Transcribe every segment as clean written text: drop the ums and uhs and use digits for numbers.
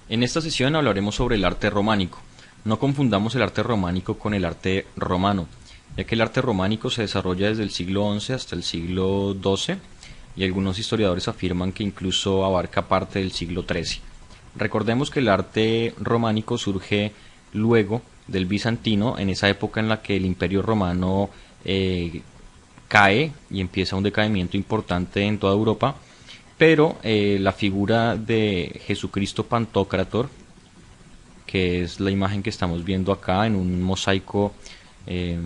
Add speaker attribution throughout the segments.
Speaker 1: En esta sesión hablaremos sobre el arte románico. No confundamos el arte románico con el arte romano, ya que el arte románico se desarrolla desde el siglo XI hasta el siglo XII y algunos historiadores afirman que incluso abarca parte del siglo XIII. Recordemos que el arte románico surge luego del bizantino, en esa época en la que el imperio romano cae y empieza un decaimiento importante en toda Europa, pero la figura de Jesucristo Pantocrátor, que es la imagen que estamos viendo acá en un mosaico eh,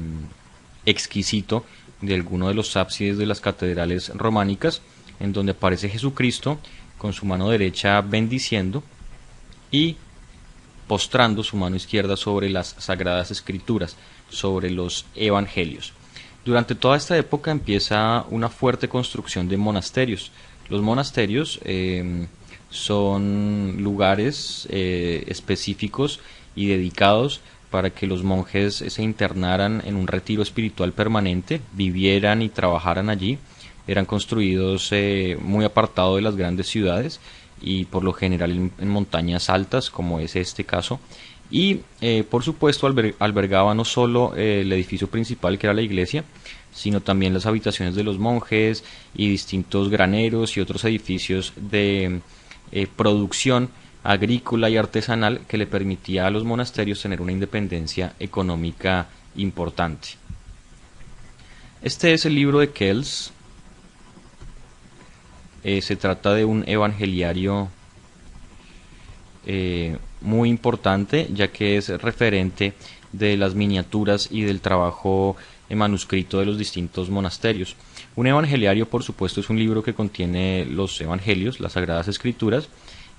Speaker 1: exquisito de alguno de los ábsides de las catedrales románicas, en donde aparece Jesucristo con su mano derecha bendiciendo y postrando su mano izquierda sobre las sagradas escrituras, sobre los evangelios. Durante toda esta época empieza una fuerte construcción de monasterios. Los monasterios son lugares específicos y dedicados para que los monjes se internaran en un retiro espiritual permanente, vivieran y trabajaran allí. Eran construidos muy apartados de las grandes ciudades y por lo general en montañas altas, como es este caso. Y por supuesto albergaba no solo el edificio principal, que era la iglesia, sino también las habitaciones de los monjes y distintos graneros y otros edificios de producción agrícola y artesanal que le permitía a los monasterios tener una independencia económica importante. Este es el libro de Kells. Se trata de un evangeliario muy importante, ya que es referente de las miniaturas y del trabajo en manuscrito de los distintos monasterios. Un evangeliario, por supuesto, es un libro que contiene los evangelios, las sagradas escrituras,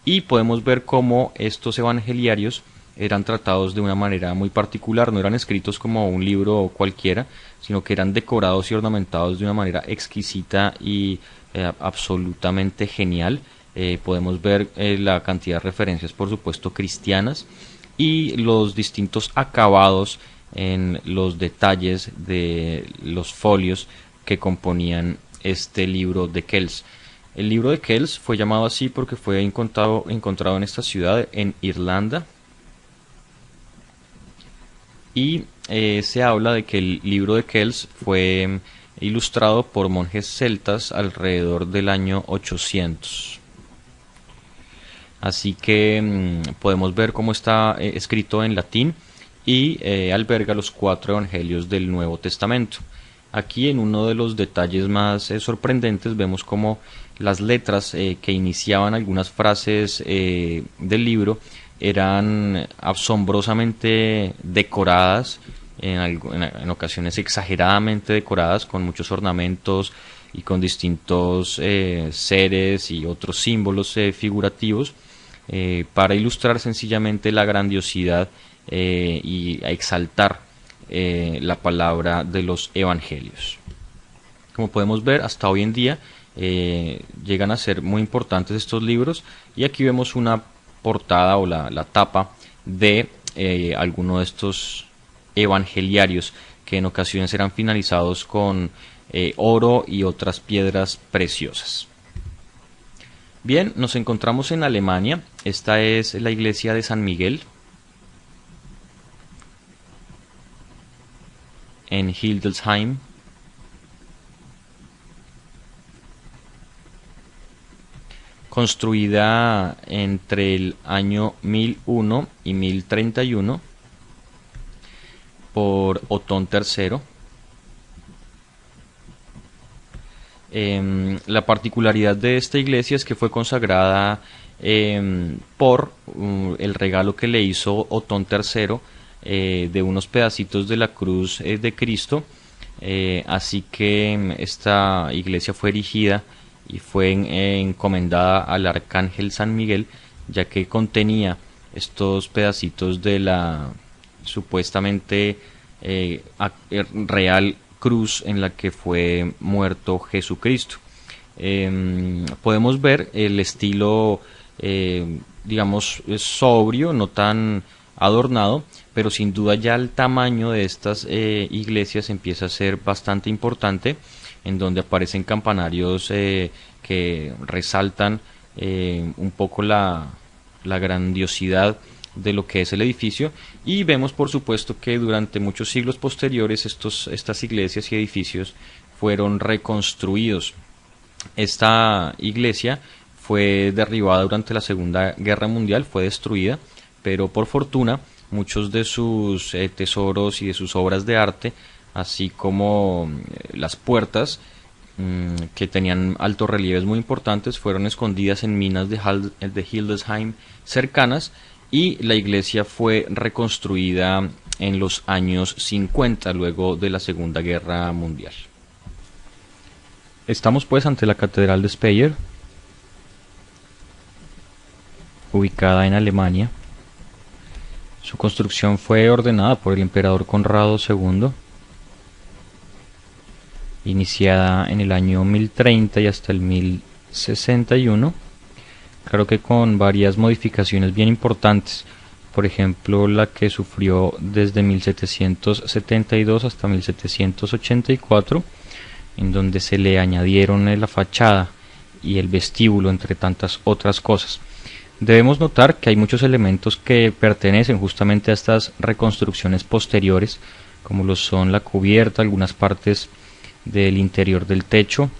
Speaker 1: y podemos ver cómo estos evangeliarios eran tratados de una manera muy particular. No eran escritos como un libro cualquiera, sino que eran decorados y ornamentados de una manera exquisita y absolutamente genial. Podemos ver la cantidad de referencias, por supuesto, cristianas, y los distintos acabados en los detalles de los folios que componían este libro de Kells. El libro de Kells fue llamado así porque fue encontrado en esta ciudad, en Irlanda, y se habla de que el libro de Kells fue ilustrado por monjes celtas alrededor del año 800. Así que podemos ver cómo está escrito en latín y alberga los 4 evangelios del Nuevo Testamento. Aquí, en uno de los detalles más sorprendentes, vemos cómo las letras que iniciaban algunas frases del libro eran asombrosamente decoradas, en ocasiones exageradamente decoradas, con muchos ornamentos y con distintos seres y otros símbolos figurativos, para ilustrar sencillamente la grandiosidad y a exaltar la palabra de los evangelios. Como podemos ver, hasta hoy en día llegan a ser muy importantes estos libros, y aquí vemos una portada o la tapa de alguno de estos evangeliarios, que en ocasiones eran finalizados con oro y otras piedras preciosas. Bien, nos encontramos en Alemania. Esta es la iglesia de San Miguel en Hildesheim. Construida entre el año 1001 y 1031 por Otón III. La particularidad de esta iglesia es que fue consagrada por el regalo que le hizo Otón III de unos pedacitos de la cruz de Cristo. Así que esta iglesia fue erigida y fue encomendada al arcángel San Miguel, ya que contenía estos pedacitos de la supuestamente real cruz en la que fue muerto Jesucristo. Podemos ver el estilo, digamos, sobrio, no tan adornado, pero sin duda ya el tamaño de estas iglesias empieza a ser bastante importante, en donde aparecen campanarios que resaltan un poco la grandiosidad de lo que es el edificio, y vemos por supuesto que durante muchos siglos posteriores estas iglesias y edificios fueron reconstruidos. Esta iglesia fue derribada durante la Segunda Guerra Mundial, fue destruida, pero por fortuna muchos de sus tesoros y de sus obras de arte, así como las puertas, que tenían altos relieves muy importantes, fueron escondidas en minas de Hildesheim cercanas, y la iglesia fue reconstruida en los años 50, luego de la Segunda Guerra Mundial. Estamos pues ante la Catedral de Speyer, ubicada en Alemania. Su construcción fue ordenada por el emperador Conrado II, iniciada en el año 1030 y hasta el 1061, claro que con varias modificaciones bien importantes. Por ejemplo, la que sufrió desde 1772 hasta 1784, en donde se le añadieron la fachada y el vestíbulo, entre tantas otras cosas. Debemos notar que hay muchos elementos que pertenecen justamente a estas reconstrucciones posteriores, como lo son la cubierta, algunas partes del interior del techo,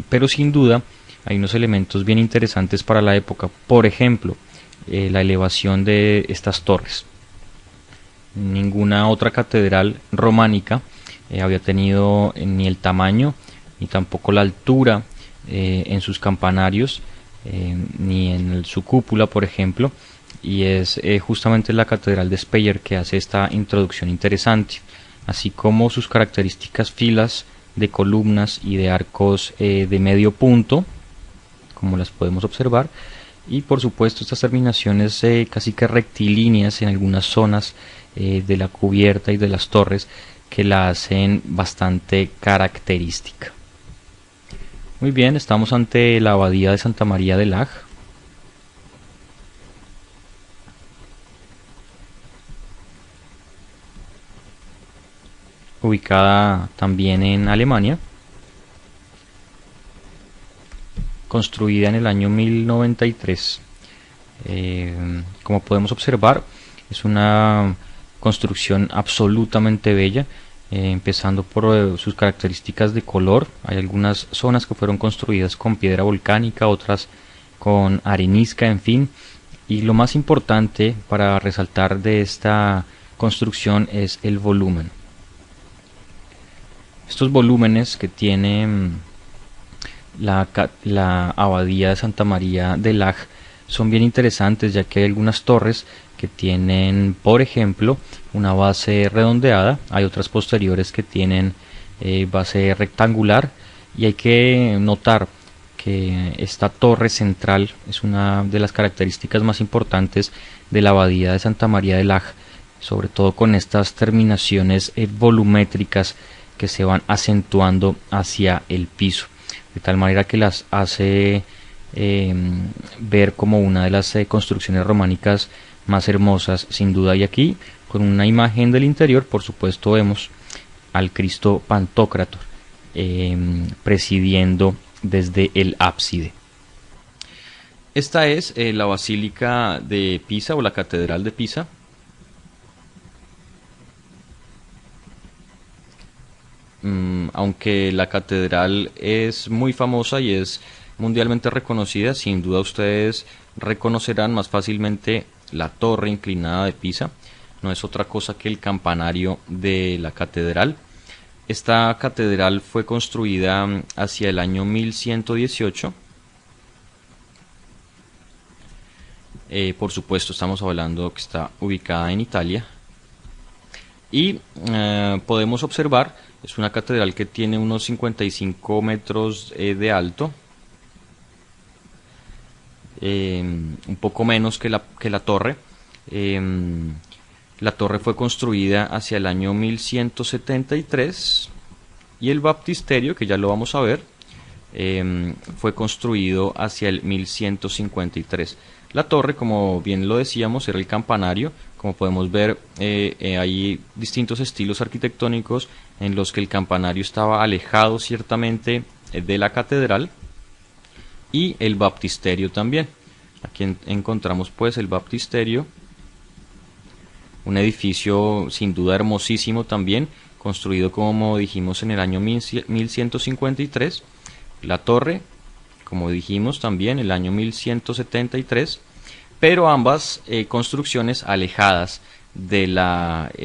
Speaker 1: pero sin duda hay unos elementos bien interesantes para la época. Por ejemplo, la elevación de estas torres. Ninguna otra catedral románica había tenido ni el tamaño ni tampoco la altura en sus campanarios, ni en su cúpula, por ejemplo, y es justamente la Catedral de Speyer que hace esta introducción interesante, así como sus características filas de columnas y de arcos de medio punto, como las podemos observar, y por supuesto estas terminaciones casi que rectilíneas en algunas zonas de la cubierta y de las torres, que la hacen bastante característica. Muy bien, estamos ante la abadía de Santa María de Lage. Ubicada también en Alemania, construida en el año 1093. Como podemos observar, es una construcción absolutamente bella, empezando por sus características de color. Hay algunas zonas que fueron construidas con piedra volcánica, otras con arenisca, en fin. Y lo más importante para resaltar de esta construcción es el volumen. Estos volúmenes que tiene la abadía de Santa María de Lage son bien interesantes, ya que hay algunas torres que tienen, por ejemplo, una base redondeada, hay otras posteriores que tienen base rectangular, y hay que notar que esta torre central es una de las características más importantes de la abadía de Santa María de Lage, sobre todo con estas terminaciones volumétricas que se van acentuando hacia el piso, de tal manera que las hace ver como una de las construcciones románicas más hermosas, sin duda. Y aquí, con una imagen del interior, por supuesto vemos al Cristo Pantocrátor presidiendo desde el ábside. Esta es la Basílica de Pisa, o la Catedral de Pisa. Aunque la catedral es muy famosa y es mundialmente reconocida, sin duda ustedes reconocerán más fácilmente la torre inclinada de Pisa. No es otra cosa que el campanario de la catedral. Esta catedral fue construida hacia el año 1118. Por supuesto estamos hablando que está ubicada en Italia. Y podemos observar, es una catedral que tiene unos 55 metros de alto, un poco menos que la torre. La torre fue construida hacia el año 1173 y el baptisterio, que ya lo vamos a ver, fue construido hacia el 1153. La torre, como bien lo decíamos, era el campanario. Como podemos ver, hay distintos estilos arquitectónicos en los que el campanario estaba alejado ciertamente de la catedral, y el baptisterio también. Aquí encontramos pues el baptisterio, un edificio sin duda hermosísimo también, construido como dijimos en el año 1153, la torre, como dijimos también, el año 1173, pero ambas construcciones alejadas de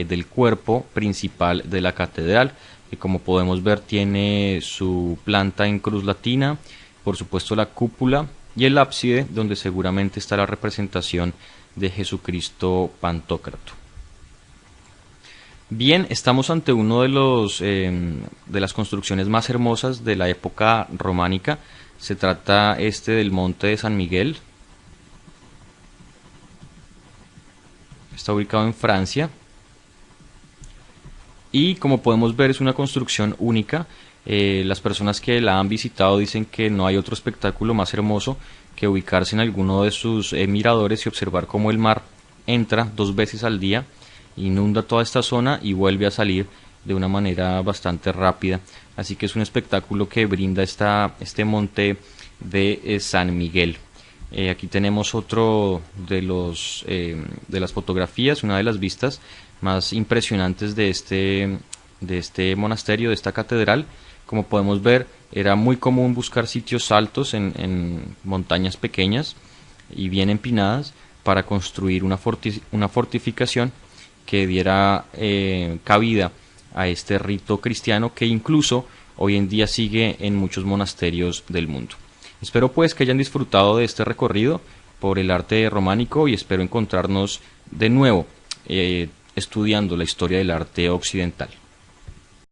Speaker 1: del cuerpo principal de la catedral, que como podemos ver tiene su planta en cruz latina, por supuesto la cúpula y el ábside, donde seguramente está la representación de Jesucristo Pantocrato. Bien, estamos ante uno de las construcciones más hermosas de la época románica. Se trata del Monte de San Miguel. Está ubicado en Francia. Y como podemos ver es una construcción única. Las personas que la han visitado dicen que no hay otro espectáculo más hermoso que ubicarse en alguno de sus miradores y observar cómo el mar entra 2 veces al día, inunda toda esta zona y vuelve a salir de una manera bastante rápida. Así que es un espectáculo que brinda este monte de San Miguel. Aquí tenemos otro de las fotografías, una de las vistas más impresionantes de este monasterio, de esta catedral. Como podemos ver, era muy común buscar sitios altos en montañas pequeñas y bien empinadas para construir una fortificación que diera cabida a este rito cristiano que incluso hoy en día sigue en muchos monasterios del mundo. Espero pues que hayan disfrutado de este recorrido por el arte románico y espero encontrarnos de nuevo estudiando la historia del arte occidental.